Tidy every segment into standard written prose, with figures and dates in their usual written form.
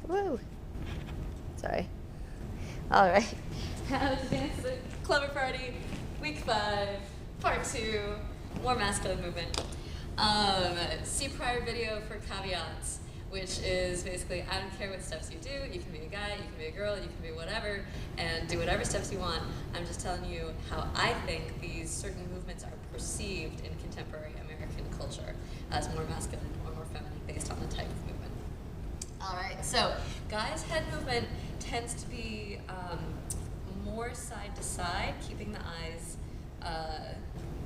Woo. Sorry. All right. How to dance at a clubber party, week 5, part 2, more masculine movement. See prior video for caveats, which is basically, I don't care what steps you do. You can be a guy, you can be a girl, you can be whatever, and do whatever steps you want. I'm just telling you how I think these certain movements are perceived in contemporary American culture as more masculine or more feminine based on the type of movement. All right, so guys' head movement tends to be more side to side, keeping the eyes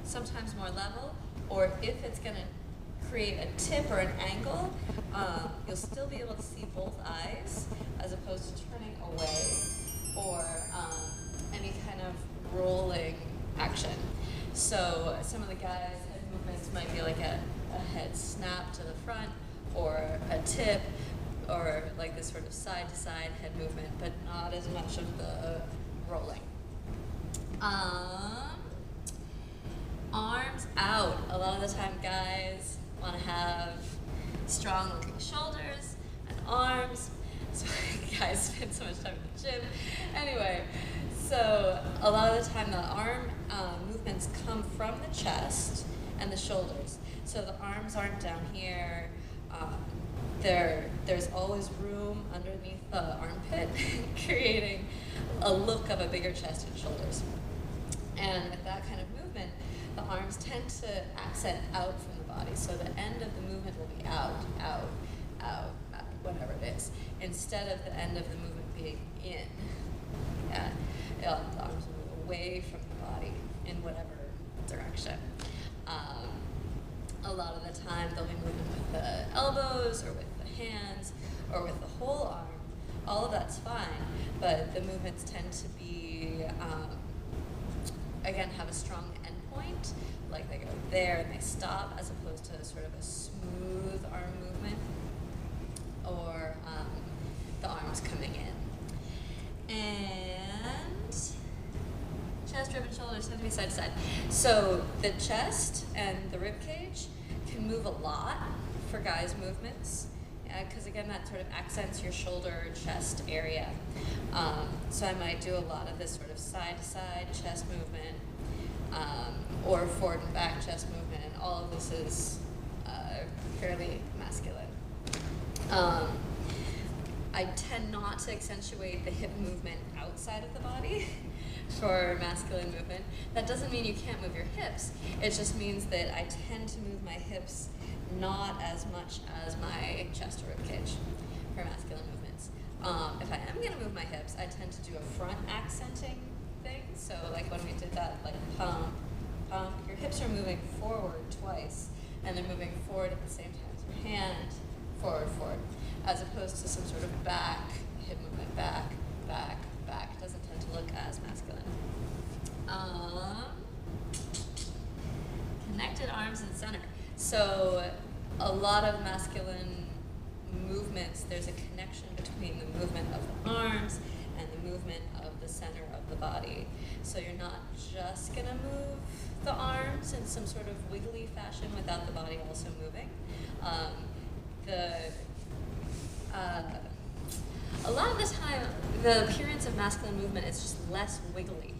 sometimes more level, or if it's going to create a tip or an angle, you'll still be able to see both eyes as opposed to turning away or any kind of rolling action. So some of the guys' head movements might be like a head snap to the front or a tip, or like this sort of side-to-side head movement, but not as much of the rolling. Arms out. A lot of the time guys want to have strong-looking shoulders and arms. So guys spend so much time in the gym. Anyway, so a lot of the time the arm movements come from the chest and the shoulders. So the arms aren't down here. There's always room underneath the armpit, creating a look of a bigger chest and shoulders. And with that kind of movement, the arms tend to accent out from the body. So the end of the movement will be out, out, out, out, whatever it is, instead of the end of the movement being in. Yeah, the arms will move away from the body in whatever direction. A lot of the time they'll be moving with the elbows or with the hands or with the whole arm. All of that's fine, but the movements tend to be, again, have a strong endpoint, like they go there and they stop, as opposed to sort of a smooth arm movement, or the arms coming in. And chest, rib, and shoulders tend to be side to side. So the chest and the rib cage can move a lot for guys' movements, because again, that sort of accents your shoulder, chest area. So I might do a lot of this sort of side to side chest movement, or forward and back chest movement, and all of this is fairly masculine. I tend not to accentuate the hip movement outside of the body for masculine movement. That doesn't mean you can't move your hips. It just means that I tend to move my hips not as much as my chest or rib cage for masculine movements. If I am going to move my hips, I tend to do a front accenting thing. So like when we did that, like pump, pump, your hips are moving forward twice, and they're moving forward at the same time as your hand, forward, forward, as opposed to some sort of back hip movement, back, back, back. It doesn't tend to look as masculine. Connected arms and center. So a lot of masculine movements, there's a connection between the movement of the arms and the movement of the center of the body. So you're not just going to move the arms in some sort of wiggly fashion without the body also moving. A lot of the time, the appearance of masculine movement is just less wiggly.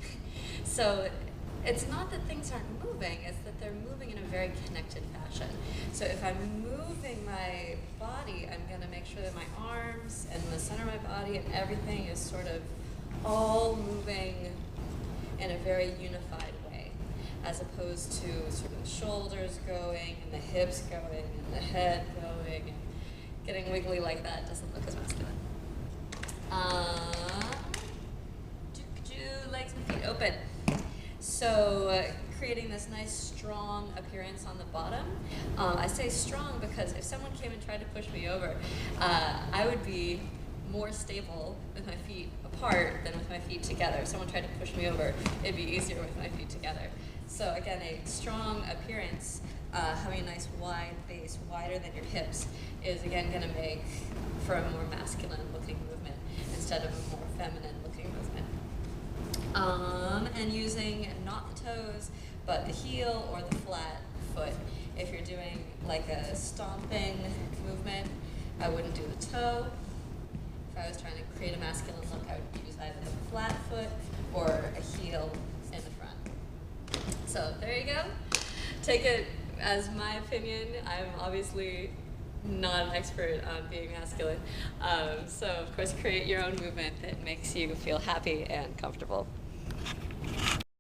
So it's not that things aren't moving, it's that they're moving in a very connected fashion. So if I'm moving my body, I'm going to make sure that my arms and the center of my body and everything is sort of all moving in a very unified way, as opposed to sort of the shoulders going and the hips going and the head going, and getting wiggly like that doesn't look as masculine. Legs and feet open. So creating this nice strong appearance on the bottom. I say strong because if someone came and tried to push me over, I would be more stable with my feet apart than with my feet together. If someone tried to push me over, it'd be easier with my feet together. So again, a strong appearance, having a nice wide base, wider than your hips, is again going to make for a more masculine looking movement instead of a more feminine looking movement. And using not the toes, but the heel or the flat foot. If you're doing like a stomping movement, I wouldn't do the toe. if I was trying to create a masculine look, I would use either a flat foot or a heel in the front. So there you go. Take it as my opinion. I'm obviously not an expert on being masculine. So of course, create your own movement that makes you feel happy and comfortable.